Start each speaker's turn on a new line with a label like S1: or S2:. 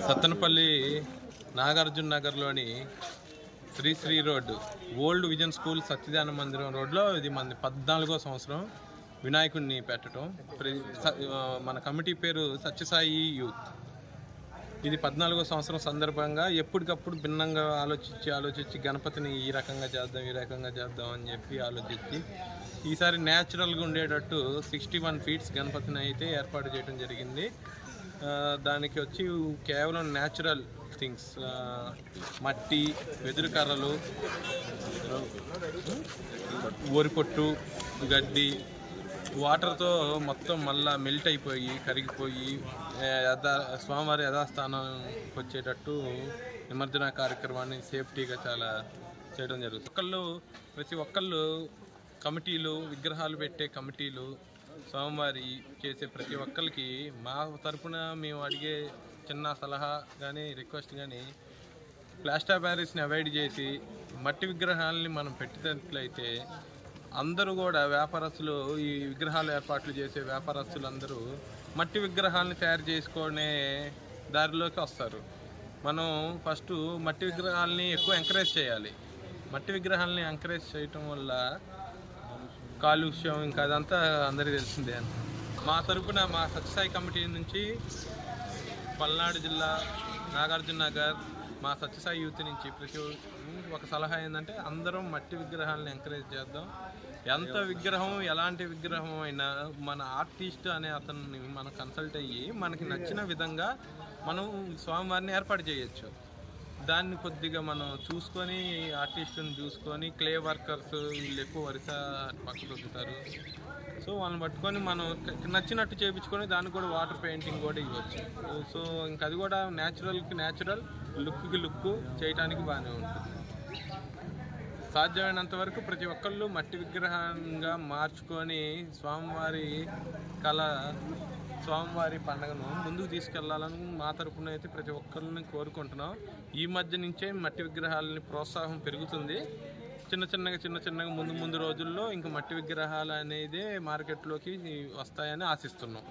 S1: సత్తెనపల్లి నాగార్జున నగర్లోని Sri road old vision school Satyadana Mandiram రోడ్లో ఇది మన 14వ సంవత్సరం వినాయకుడిని పెట్టడం. మన కమిటీ పేరు సత్యసాయి యూత్. ఇది 14వ సంవత్సరం సందర్భంగా ఎప్పటికప్పుడు భిన్నంగా ఆలోచించి గణపతిని ఈ రకంగా చేద్దాం అని చెప్పి ఆలోచించి ఈసారి న్యాచురల్గా ఉండేటట్టు 61 ఫీట్స్ గణపతిని అయితే ఏర్పాటు చేయడం జరిగింది. దానికి వచ్చి కేవలం న్యాచురల్ థింగ్స్, మట్టి, వెదురు కర్రలు, వరిపొట్టు, గడ్డి, వాటర్తో మొత్తం మళ్ళా మెల్ట్ అయిపోయి కరిగిపోయి స్వామివారి యథాస్థానానికి వచ్చేటట్టు నిమజ్జన కార్యక్రమాన్ని సేఫ్టీగా చాలా చేయడం జరుగుతుంది. ప్రతి ఒక్కళ్ళు కమిటీలు, విగ్రహాలు పెట్టే కమిటీలు, స్వామివారి చేసే ప్రతి ఒక్కరికి మా తరపున మేము అడిగే చిన్న సలహా కానీ రిక్వెస్ట్ కానీ ప్లాస్టర్ ప్యారిస్ని అవాయిడ్ చేసి మట్టి విగ్రహాలని మనం పెట్టినట్లయితే అందరూ కూడా వ్యాపారస్తులు, ఈ విగ్రహాలు ఏర్పాట్లు చేసే వ్యాపారస్తులు అందరూ మట్టి విగ్రహాలని తయారు చేసుకునే దారిలోకి వస్తారు. మనం ఫస్ట్ మట్టి విగ్రహాలని ఎక్కువ ఎంకరేజ్ చేయాలి. మట్టి విగ్రహాలని ఎంకరేజ్ చేయటం వల్ల కాలుష్యం ఇంకా అదంతా అందరికీ తెలిసిందే. మా తరపున మా సత్యసాయి కమిటీ నుంచి పల్నాడు జిల్లా నాగార్జున నగర్ మా సత్యసాయి యూత్ నుంచి ప్రతి ఒక సలహా ఏంటంటే అందరం మట్టి విగ్రహాలను ఎంకరేజ్ చేద్దాం. ఎంత విగ్రహం, ఎలాంటి విగ్రహం అయినా మన ఆర్టిస్ట్ అనే అతన్ని మనం కన్సల్ట్ అయ్యి మనకి నచ్చిన విధంగా మనం స్వామివారిని ఏర్పాటు చేయొచ్చు. దాన్ని కొద్దిగా మనం చూసుకొని, ఆర్టిస్ట్ని చూసుకొని, క్లే వర్కర్స్ వీళ్ళు ఎక్కువ వరుస పక్కకు దొరుకుతారు. సో వాళ్ళని పట్టుకొని మనం నచ్చినట్టు చేయించుకొని దానికి కూడా వాటర్ పెయింటింగ్ కూడా ఇవ్వచ్చు. సో ఇంకా అది కూడా న్యాచురల్కి న్యాచురల్, లుక్కి లుక్ చేయడానికి బాగానే ఉంటుంది. సాధ్యమైనంత వరకు ప్రతి ఒక్కళ్ళు మట్టి విగ్రహంగా మార్చుకొని స్వామివారి పండుగను ముందుకు తీసుకెళ్లాలని మా తరపున అయితే ప్రతి ఒక్కరిని కోరుకుంటున్నాం. ఈ మధ్య నుంచే మట్టి విగ్రహాలని ప్రోత్సాహం పెరుగుతుంది. చిన్న చిన్నగా ముందు రోజుల్లో ఇంకా మట్టి విగ్రహాలు అనేది మార్కెట్లోకి వస్తాయని ఆశిస్తున్నాం.